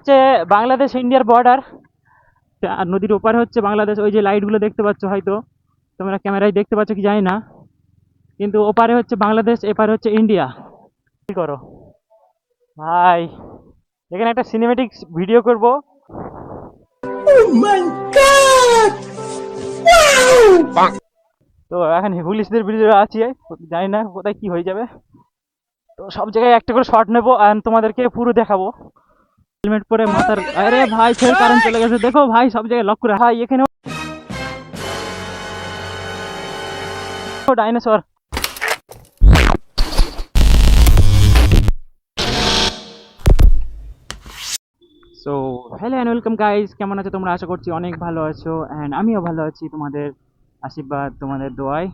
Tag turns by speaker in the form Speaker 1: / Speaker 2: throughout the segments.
Speaker 1: হচ্ছে বাংলাদেশ ইন্ডিয়ার বর্ডার। আর নদীর ওপারে হচ্ছে বাংলাদেশ। ওই যে লাইটগুলো দেখতে পাচ্ছ, হয়তো তোমরা ক্যামেরায় দেখতে পাচ্ছ কি জানি না, কিন্তু ওপারে হচ্ছে বাংলাদেশ, এপারে হচ্ছে ইন্ডিয়া। কি করো ভাই, এখানে একটা সিনেমেটিক ভিডিও করব। তো এখন পুলিশদের ভিডিও আছি, জানি না কোথায় কি হয়ে যাবে। তো সব জায়গায় একটা করে শট নেবো আর তোমাদেরকে পুরো দেখাবো। হেলমেট পরে মাথার, আরে ভাই ফের কারেন্ট চলে গেছে, দেখো ভাই সব জায়গায় লক করে। ভাই এখানে dinosaur. So hello and welcome guys, কেমন আছো তোমরা? আশা করছি অনেক ভালো আছো, অ্যান্ড আমিও ভালো আছি তোমাদের আশীর্বাদ, তোমাদের দোয়ায়।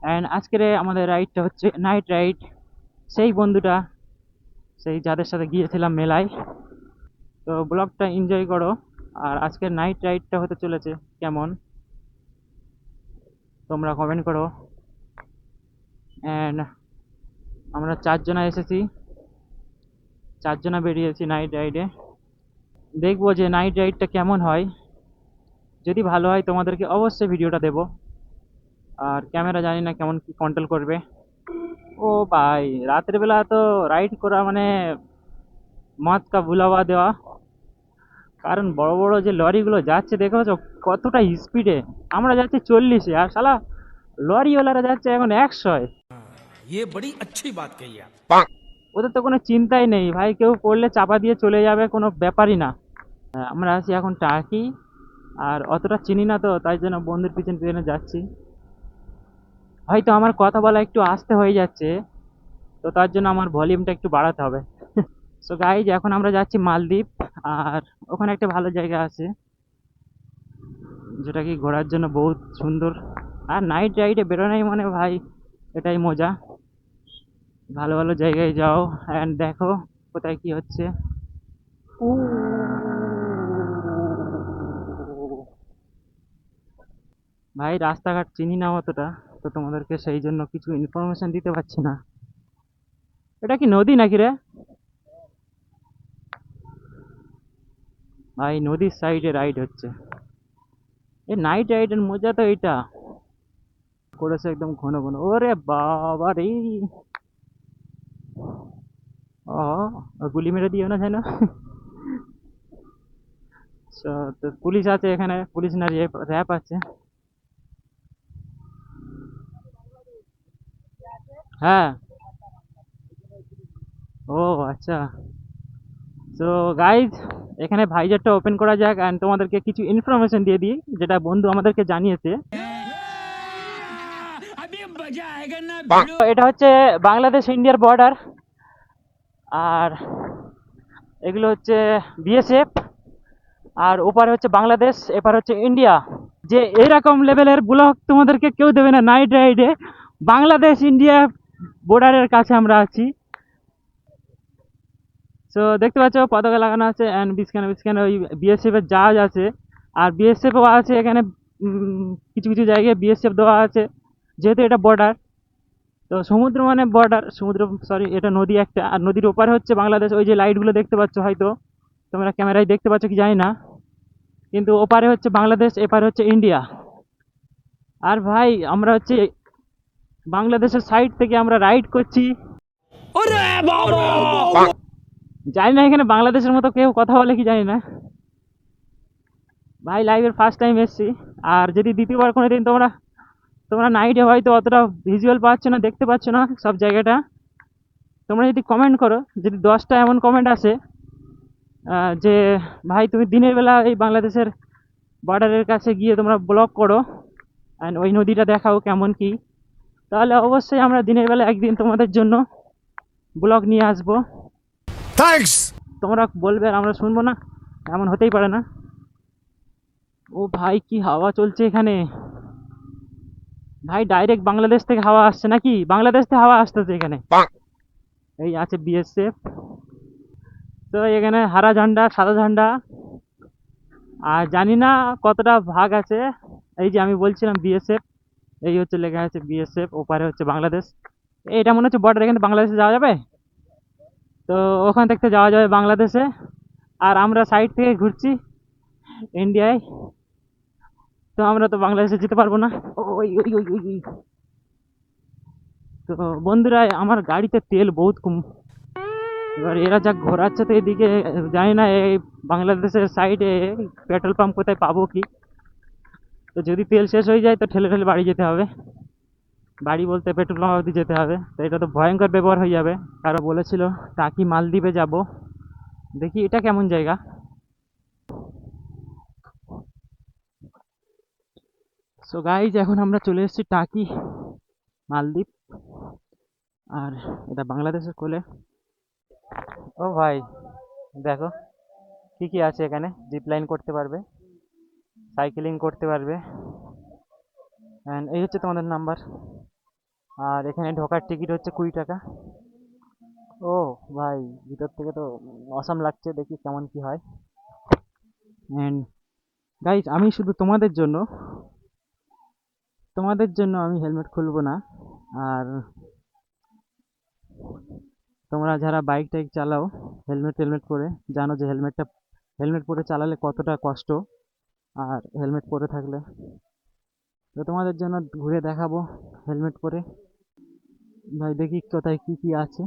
Speaker 1: অ্যান্ড আজকের আমাদের রাইডটা হচ্ছে নাইট রাইড। সেই বন্ধুটা, সেই যাদের সাথে গিয়েছিলাম মেলায়। তো ব্লগটা এনজয় করো। আর আজকের নাইট রাইডটা হতে চলেছে কেমন, তোমরা কমেন্ট করো। অ্যান্ড আমরা চারজনা এসেছি, চারজনা বেরিয়েছি নাইট রাইডে। দেখবো যে নাইট রাইডটা কেমন হয়। যদি ভালো হয় তোমাদেরকে অবশ্যই ভিডিওটা দেবো। আর ক্যামেরা জানি না কেমন কি কন্ট্রোল করবে। ও ভাই, রাতের বেলা তো রাইড করা মানে মদ কা বুলাওয়া দেওয়া। কারণ বড় বড় যে লরিগুলো যাচ্ছে দেখো তো কতটা স্পিডে। আমরা যাচ্ছি 40-এ, আর শালা লরিওয়ালারা যাচ্ছে এখন 100-এ।
Speaker 2: ये बड़ी अच्छी बात कही आप।
Speaker 1: ওদের তো কোনো চিন্তাই নেই ভাই, কেউ পড়লে চাপা দিয়ে চলে যাবে, কোনো ব্যাপারই না। আমরা আছি এখন টার্কি। আর অতটা চিনি না, তো তাই জন্য বন্ধুর পিছন পিছনে যাচ্ছি। হয়তো আমার কথা বলা একটু আস্তে হয়ে যাচ্ছে, তো তার জন্য আমার ভলিউমটা একটু বাড়াতে হবে। সো গাইজ, এখন আমরা যাচ্ছি মালদ্বীপ। আর ওখানে একটা ভালো জায়গা আছে, যেটা কি ঘোরার জন্য বহুত সুন্দর। আর নাইট রাইডে বেরোনোই মানে ভাই এটাই মজা। ভালো ভালো জায়গায় যাও অ্যান্ড দেখো কোথায় কি হচ্ছে। উ, ভাই রাস্তাঘাট চিনি না অতটা, তো তোমাদেরকে সেই জন্য কিছু ইনফরমেশন দিতে পারছি না। এটা কি নদী নাকি রে ভাই? নদীর সাইডে রাইড হচ্ছে। এই নাইট রাইডের মজা তো এইটা করেছে একদম ঘন ঘন। ওরে বাবা রে, গুলি মেরে দিও না যেন। তো পুলিশ আছে এখানে, পুলিশ না র্যাপ আছে। হ্যাঁ। ও আচ্ছা। তো গাইজ, এখানে ভাইজারটা ওপেন করা যাক অ্যান্ড তোমাদেরকে কিছু ইনফরমেশন দিয়ে দিই, যেটা বন্ধু আমাদেরকে জানিয়েছে।
Speaker 2: अभी मजा आएगा ना।
Speaker 1: তো এটা হচ্ছে বাংলাদেশ ইন্ডিয়ার বর্ডার। আর এগুলো হচ্ছে বিএসএফ। আর ওপারে হচ্ছে বাংলাদেশ, এপার হচ্ছে ইন্ডিয়া। যে এইরকম লেভেলের ব্লগ তোমাদেরকে কেউ দেবে না নাইট রাইডে। বাংলাদেশ ইন্ডিয়া বর্ডারের কাছে আমরা আছি। তো দেখতে পাচ্ছ পতাকা লাগানো আছে, অ্যান্ড বিছখানে বিছখানে ওই বিএসএফ এর জাহাজ আছে। আর বিএসএফও আছে এখানে। কিছু কিছু জায়গায় বিএসএফ দেওয়া আছে, যেহেতু এটা বর্ডার। তো সমুদ্র মানে বর্ডার, সমুদ্র সরি, এটা নদী একটা। আর নদীর ওপারে হচ্ছে বাংলাদেশ। ওই যে লাইটগুলো দেখতে পাচ্ছ, হয়তো তোমরা ক্যামেরায় দেখতে পাচ্ছ কি জানি না, কিন্তু ওপারে হচ্ছে বাংলাদেশ, এপারে হচ্ছে ইন্ডিয়া। আর ভাই আমরা হচ্ছে বাংলাদেশের সাইড থেকে আমরা রাইড করছি।
Speaker 2: अरे बाबा।
Speaker 1: জানি না এখানে বাংলাদেশের মতো কেউ কথা বলে কি জানি না। ভাই লাইভের ফার্স্ট টাইম এসছি। আর যদি দ্বিতীয়বার কোনো দিন তোমরা তোমরা নাইটে হয়তো অতটা ভিজুয়াল পাচ্ছ না, দেখতে পাচ্ছ না সব জায়গাটা, তোমরা যদি কমেন্ট করো, যদি 10টা এমন কমেন্ট আসে যে ভাই তুমি দিনের বেলা এই বাংলাদেশের বর্ডারের কাছে গিয়ে তোমরা ব্লগ করো অ্যান্ড ওই নদীটা দেখাও কেমন কি, তাহলে অবশ্যই আমরা দিনের বেলা একদিন তোমাদের জন্য ব্লগ নিয়ে আসবো।
Speaker 2: थैंक्स।
Speaker 1: তোমরা বলবে আর আমরা শুনবো না? এমন হতেই পারে না। ও ভাই, কি হাওয়া চলছে এখানে! ভাই ডাইরেক্ট বাংলাদেশ থেকে হাওয়া আসছে নাকি? বাংলাদেশ থেকে হাওয়া আসতেছে এখানে। এই আছে বিএসএফ। তো এখানে হারা ঝান্ডা, সাদা ঝান্ডা। আর জানি না কতটা ভাগ আছে। এই যে আমি বলছিলাম বিএসএফ, এই হচ্ছে লেখা আছে বিএসএফ, ওপারে হচ্ছে বাংলাদেশ। এটা মনে হচ্ছে বর্ডার, এখানে বাংলাদেশে যাওয়া যাবে। তো ওখান থেকে যাওয়া যাবে বাংলাদেশে। আর আমরা সাইড থেকে ঘুরছি ইন্ডিয়ায়। তো আমরা তো বাংলাদেশে যেতে পারবো না। ওই ওই ওই ওই ওই। তো বন্ধুরা আমার গাড়িতে তেল বহুত কম। এবার এরা যা ঘোরাচ্ছে তো এদিকে, জানি না এই বাংলাদেশের সাইডে পেট্রোল পাম্প কোথায় পাবো কি। তো যদি তেল শেষ হয়ে যায় তো ঠেলে ঠেলে বাড়ি যেতে হবে। বাড়ি বলতে পেট্রোল পাম্প অবধি যেতে হবে। তো এটা তো ভয়ঙ্কর ব্যবহার হয়ে যাবে। কারো বলেছিল টাকি মালদ্বীপে যাব, দেখি এটা কেমন জায়গা। সো গাইজ এখন আমরা চলে এসেছি টাকি মালদ্বীপ। আর এটা বাংলাদেশের কোলে। ও ভাই দেখো কি কি আছে এখানে, জিপ লাইন করতে পারবে, সাইকেলিং করতে পারবে। অ্যান্ড এই হচ্ছে তোমাদের নাম্বার। আর এখানে ঢোকার টিকিট হচ্ছে 20 টাকা। ও ভাই ভিতর থেকে তো অসাম লাগছে, দেখি কেমন কি হয়। অ্যান্ড গাইজ আমি শুধু তোমাদের জন্য আমি হেলমেট খুলবো না। আর তোমরা যারা বাইক টাইক চালাও হেলমেট টেলমেট পরে, জানো যে হেলমেট পরে চালালে কতটা কষ্ট। আর হেলমেট পরে থাকলে তো তোমাদের জন্য ঘুরে দেখাবো হেলমেট পরে। ভাই দেখি কোথায় কি কি আছে।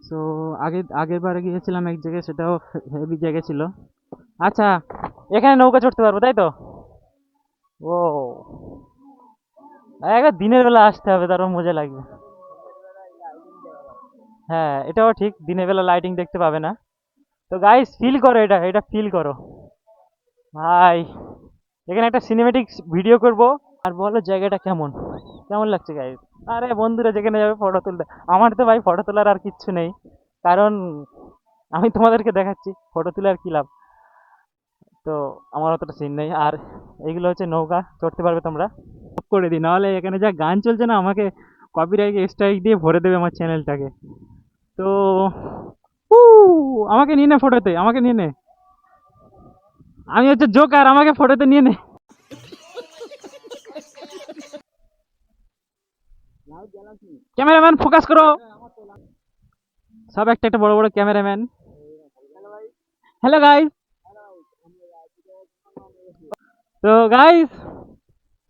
Speaker 1: সো আগের বারে গিয়েছিলাম এক জায়গায়, সেটাও হেভি জায়গা ছিল। আচ্ছা এখানে নৌকা চড়তে পারবো তাই তো? ও একবার দিনের বেলা আসতে হবে, তারও মজা লাগবে। হ্যাঁ এটাও ঠিক, দিনের বেলা লাইটিং দেখতে পাবে না। তো গাইস ফিল করো, এটা এটা ফিল করো ভাই। এখানে একটা সিনেমেটিক ভিডিও করব। আর বলো জায়গাটা কেমন কেমন লাগছে গাইস। আরে বন্ধুরা যেখানে যাবে ফটো তুলতে, আমার তো ভাই ফটো তোলার আর কিচ্ছু নেই। কারণ আমি তোমাদেরকে দেখাচ্ছি ফটো তুলে আর কি লাভ। তো আমার অতটা সিন নেই। আর এইগুলো হচ্ছে নৌকা, চড়তে পারবে তোমরা। অফ করে দিই, নাহলে এখানে যা গান চলছে না, আমাকে কপিরাইট স্ট্রাইক দিয়ে ভরে দেবে আমার চ্যানেলটাকে। তো উ, আমাকে নিয়ে নে ফটোতে, আমাকে নিয়ে নে। আমি হচ্ছে জোকার, আমাকে ফটোতে নিয়ে নে। ক্যামেরাম্যান ফোকাস করো। সব একটা একটা বড় বড় ক্যামেরাম্যান। Hello guys. তো গাইস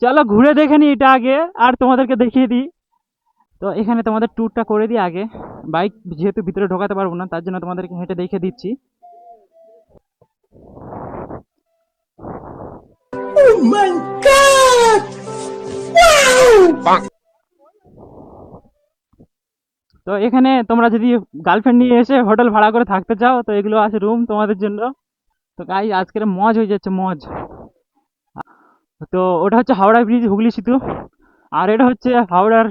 Speaker 1: চলো ঘুরে দেখে নি এটা আগে, আর তোমাদেরকে দেখিয়ে দিই। তো এখানে তোমাদের ট্যুরটা করে দিই আগে। বাইক যেহেতু ভিতরে ঢোকাতে পারবো না, তার জন্য তোমাদেরকে হেঁটে দেখে দিচ্ছি। তো এখানে তোমরা যদি গার্লফ্রেন্ড নিয়ে এসে হোটেল ভাড়া করে থাকতে চাও তো এগুলো আছে রুম তোমাদের জন্য। তো গাই আজকের মজ হয়ে যাচ্ছে মজ। তো ওটা হচ্ছে হাওড়া ব্রিজ, হুগলি সেতু। আর এটা হচ্ছে হাওড়ার,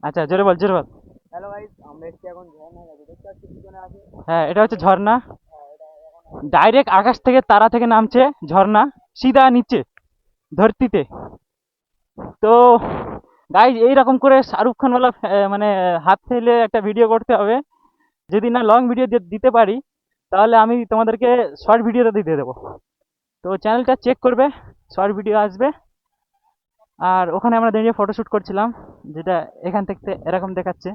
Speaker 1: আচ্ছা জোরে বল জোরে বল।
Speaker 3: হ্যালো গাইস, আমরা এসেছি এখন ঝর্ণা গাছে, দেখতে পাচ্ছি পিছনে আছে।
Speaker 1: হ্যাঁ এটা হচ্ছে ঝর্ণা, ডাইরেক্ট আকাশ থেকে তারা থেকে নামছে ঝর্ণা সিধা নিচে ধরতিতে। তো গাইজ এইরকম করে শাহরুখ খান ওয়ালা মানে হাত ফেলে একটা ভিডিও করতে হবে। যদি না লং ভিডিও দিতে পারি তাহলে আমি তোমাদেরকে শর্ট ভিডিওটা দিতে দেবো। তো চ্যানেলটা চেক করবে, শর্ট ভিডিও আসবে। আর ওখানে আমরা দাঁড়িয়ে ফটোশ্যুট করছিলাম, যেটা এখান থেকে এরকম দেখাচ্ছে।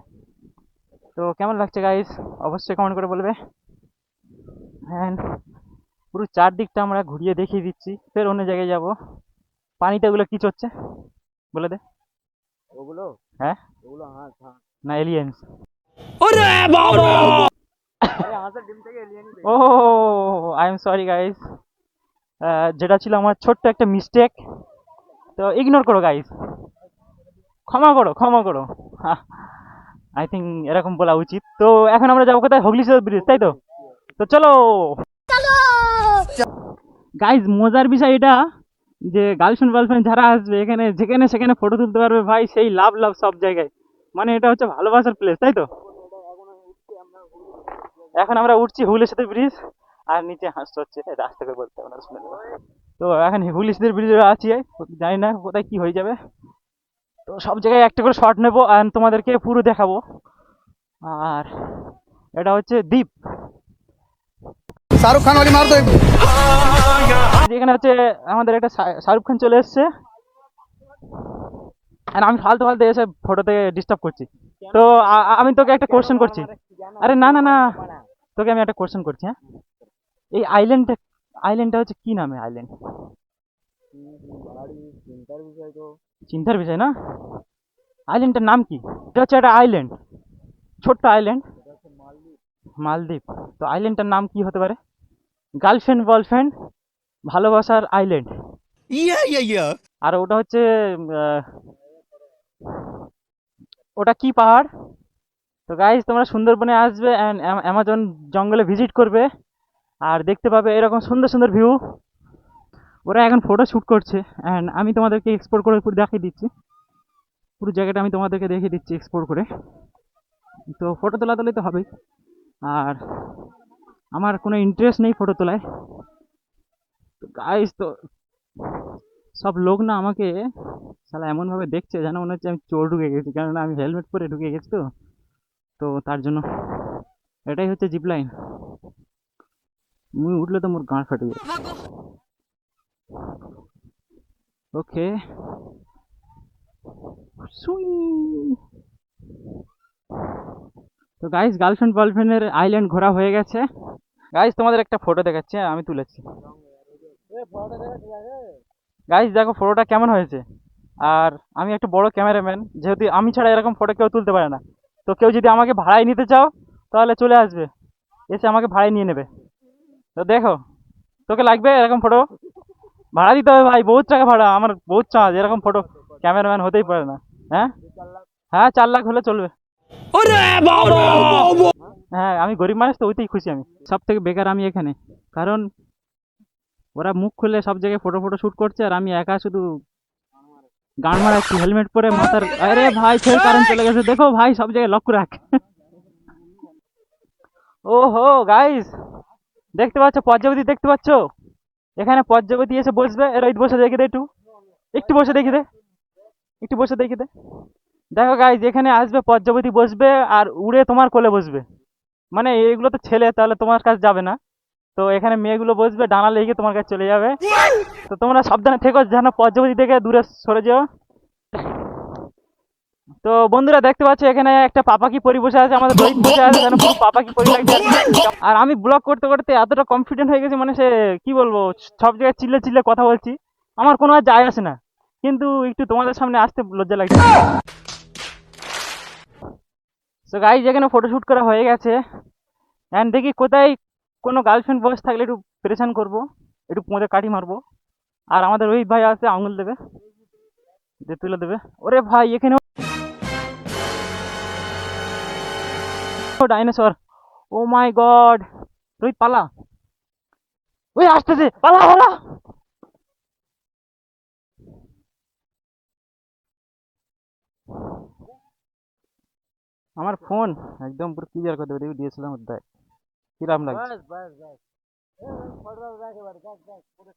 Speaker 1: তো কেমন লাগছে গাইজ অবশ্যই কমেন্ট করে বলবে। অ্যান্ড পুরো চারদিকটা আমরা ঘুরিয়ে দেখিয়ে দিচ্ছি, ফের অন্য জায়গায় যাব। পানিতে ওগুলো কি চড়ছে বলে দে।
Speaker 3: ওগুলো
Speaker 1: হ্যাঁ
Speaker 3: ওগুলো হাঁস হাঁস।
Speaker 1: না এলিয়েন্স।
Speaker 2: अरे बाबा
Speaker 3: আরে হাঁসের ডিম থেকে এলিয়েনই বের।
Speaker 1: ও আই এম সরি গাইস, যেটা ছিল আমার ছোট্ট একটা মিস্টেক। তো ইগনোর করো গাইস, ক্ষমা করো ক্ষমা করো। আই থিঙ্ক এরকম বলা উচিত। তো এখন আমরা যাবো কোথায়, হুগলি সেতু ব্রিজ তাই তো? তো চলো গাইস। মজার বিষয় এটা যে গার্লফ্রেন্ড যারা আসবে এখানে যেখানে সেখানে ফটো তুলতে পারবে ভাই, সেই লাভ লাভ সব জায়গায়। মানে এটা হচ্ছে ভালোবাসার প্লেস তাই তো? এখন আমরা উঠছি হুগলি সেতু ব্রিজ, আর নিচে হাঁস চড়ছে, এটা আস্তে করে বলতে হবে না, শুনে নেবো। তো এখন হুগলি সেতু ব্রিজে আছি, জানি না কোথায় কি হয়ে যাবে। তো সব জায়গায় একটা করে শট নেবো আর তোমাদেরকে পুরো দেখাবো। আর এটা হচ্ছে দ্বীপ।
Speaker 3: শাহরুখ খান वाली मार दो।
Speaker 1: এখানে হচ্ছে আমাদের একটা শাহরুখ খান চলে এসছে। আর আমি ফালতু ফালতু এসে ফটোতে ডিস্টার্ব করছি। তো আমি তোকে একটা কোশ্চেন করছি, আরে না না না, তোকে আমি একটা কোশ্চেন করছি। হ্যাঁ, এই আইল্যান্ডটা হচ্ছে কি নামে আইল্যান্ড?
Speaker 3: ভারী চিন্তার বিষয় তো।
Speaker 1: চিন্তার বিষয় না? আইল্যান্ডটার নাম কি? এটা হচ্ছে একটা আইল্যান্ড, ছোট্ট আইল্যান্ড,
Speaker 3: এটা হচ্ছে মালদ্বীপ।
Speaker 1: মালদ্বীপ। তো আইল্যান্ডটার নাম কি হতে পারে? গার্লফ্রেন্ড বয়ফ্রেন্ড, ভালোবাসার আইল্যান্ড।
Speaker 2: Yeah.
Speaker 1: আর ওটা হচ্ছে আহ, ওটা কি পাহাড়? তো গাইজ তোমরা সুন্দরবনে আসবে অ্যান্ড অ্যামাজন জঙ্গলে ভিজিট করবে আর দেখতে পাবে এরকম সুন্দর সুন্দর ভিউ। ওরা এখন ফটো শ্যুট করছে অ্যান্ড আমি তোমাদেরকে এক্সপ্লোর করে পুরো দেখিয়ে দিচ্ছি, পুরো জায়গাটা আমি তোমাদেরকে দেখিয়ে দিচ্ছি এক্সপ্লোর করে। তো ফটো তোলা তোলাই তো হবেই, আর আমার কোনো ইন্টারেস্ট নেই ফটো তোলায়। তো গাইজ তো সব লোক না আমাকে শালা এমনভাবে দেখছে যেন মনে হচ্ছে আমি চোর ঢুকে গেছি, কেননা আমি হেলমেট পরে ঢুকে গেছি। তো তো তার জন্য এটাই হচ্ছে জিপ লাইন। মুই উঠলে তো মোর গাঁট ফাটে যাবে। ওকে, সুই। তো গাইস গার্লফ্রেন্ড বয়ফ্রেন্ডের আইল্যান্ড ঘোরা হয়ে গেছে। গাইস তোমাদের একটা ফটো দেখাচ্ছি, হ্যাঁ, আমি তুলেছি।
Speaker 3: ফটো দেখা ঠিক আছে।
Speaker 1: গাইস দেখো ফটোটা কেমন হয়েছে। আর আমি একটা বড় ক্যামেরাম্যান, যেহেতু আমি ছাড়া এরকম ফটো কেউ তুলতে পারে না। তো কেউ যদি আমাকে ভাড়ায় নিতে চাও তাহলে চলে আসবে, এসে আমাকে ভাড়ায় নিয়ে নেবে। তো দেখো, তোকে লাগবে এরকম ফটো? ভাড়া দিতে হবে ভাই, বহুত টাকা ভাড়া, আমার বহুত চার্জ, এরকম ফটো ক্যামেরাম্যান হতেই পারে না। হ্যাঁ,
Speaker 3: 4 লাখ।
Speaker 1: হ্যাঁ 4 লাখ হলে চলবে।
Speaker 2: Baba.
Speaker 1: হ্যাঁ আমি গরিব মানুষ, তো ওইতেই খুশি আমি। সব থেকে বেকার আমি এখানে, কারণ ওরা মুখ খুলে সব জায়গায় ফটো ফটো শ্যুট করছে আর আমি একা শুধু গান মারাচ্ছি হেলমেট পরে মাথার। আরে ভাই ফের কারেন্ট চলে গেছে, দেখো ভাই সব জায়গায় লক্ষ্য রাখ। ও হো গাইস, দেখতে পাচ্ছ পদ্মাবতী, দেখতে পাচ্ছ? এখানে পদ্মাবতী এসে বসবে, এর ওই বসে দেখে দে, একটু একটু বসে দেখে দে, একটু বসে দেখে দে। দেখো গাইস, এখানে আসবে পদ্মাবতী, বসবে আর উড়ে তোমার কোলে বসবে। মানে এগুলো তো ছেলে, তাহলে তোমার কাছে যাবে না। তো এখানে মেয়েগুলো বসবে, ডানা লেগে তোমার কাছে চলে যাবে। তো তোমরা সাবধানে থেকো যেন পদ্মাবতী থেকে দূরে সরে যেও। তো বন্ধুরা দেখতে পাচ্ছ এখানে একটা পাপাকি পরি বসে আছে, আমাদের রোহিত বসে আছে, যেন পুরো পাপাকি পরি লাগছে আর কি। আর আমি ব্লগ করতে করতে এতটা কনফিডেন্ট হয়ে গেছি, মানে সে কি বলবো, সব জায়গায় চিল্লে চিল্লে কথা বলছি, আমার কোনো আর যায় আসে না, কিন্তু একটু তোমাদের সামনে আসতে লজ্জা লাগছে। তো গাইজ এখানে ফটোশুট করা হয়ে গেছে, অ্যান্ড দেখি কোথায় কোনো গার্লফ্রেন্ড বয়স থাকলে একটু প্রেশান করবো, একটু পোঁদে কাঠি মারবো। আর আমাদের রোহিত ভাই আছে, আঙুল দেবে, দিয়ে তুলে দেবে। ওরে ভাই এখানে ডাইনোসর, ও মাই গড। রোহিত পালা, ওই আসতেছে, পালা পালা। আমার ফোন একদম পুরো ক্লিয়ার করে দেবে, দিয়েছিলাম দেখ কিরাম লাগছে।
Speaker 3: বাস বাস বাস। ফটো রাখ এবার, দেখ দেখ পুরো।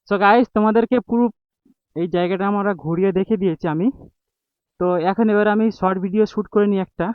Speaker 1: সো গাইস তোমাদেরকে পুরো এই জায়গাটা আমরা ঘুরিয়ে দেখে দিয়েছি আমি। তো এখন এবার আমি শর্ট ভিডিও শ্যুট করে নিই একটা,